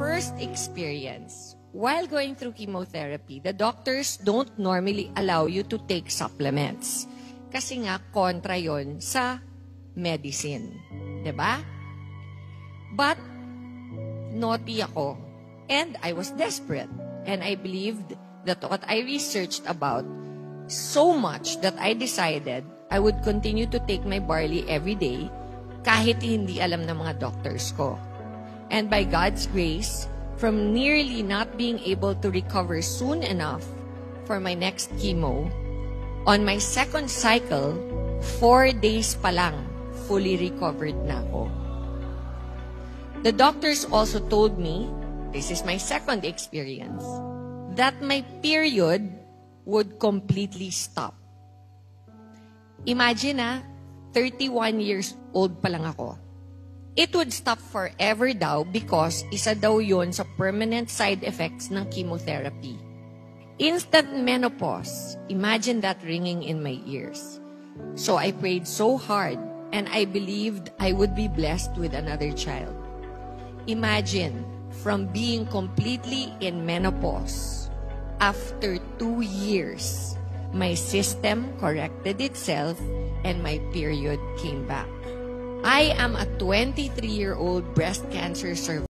first experience, while going through chemotherapy, the doctors don't normally allow you to take supplements. Kasi nga, kontra yon sa medicine. Diba? But, naughty ako. And I was desperate. And I believed that what I researched about so much that I decided I would continue to take my barley every day kahit hindi alam ng mga doctors ko. And by God's grace, from nearly not being able to recover soon enough for my next chemo, on my second cycle, 4 days pa lang, fully recovered na ako. The doctors also told me, this is my second experience, that my period would completely stop. Imagine 31 years old pa lang ako. It would stop forever daw because isa daw yun sa permanent side effects ng chemotherapy. Instant menopause. Imagine that ringing in my ears. So I prayed so hard and I believed I would be blessed with another child. Imagine from being completely in menopause. After 2 years, my system corrected itself and my period came back. I am a 23-year-old breast cancer survivor.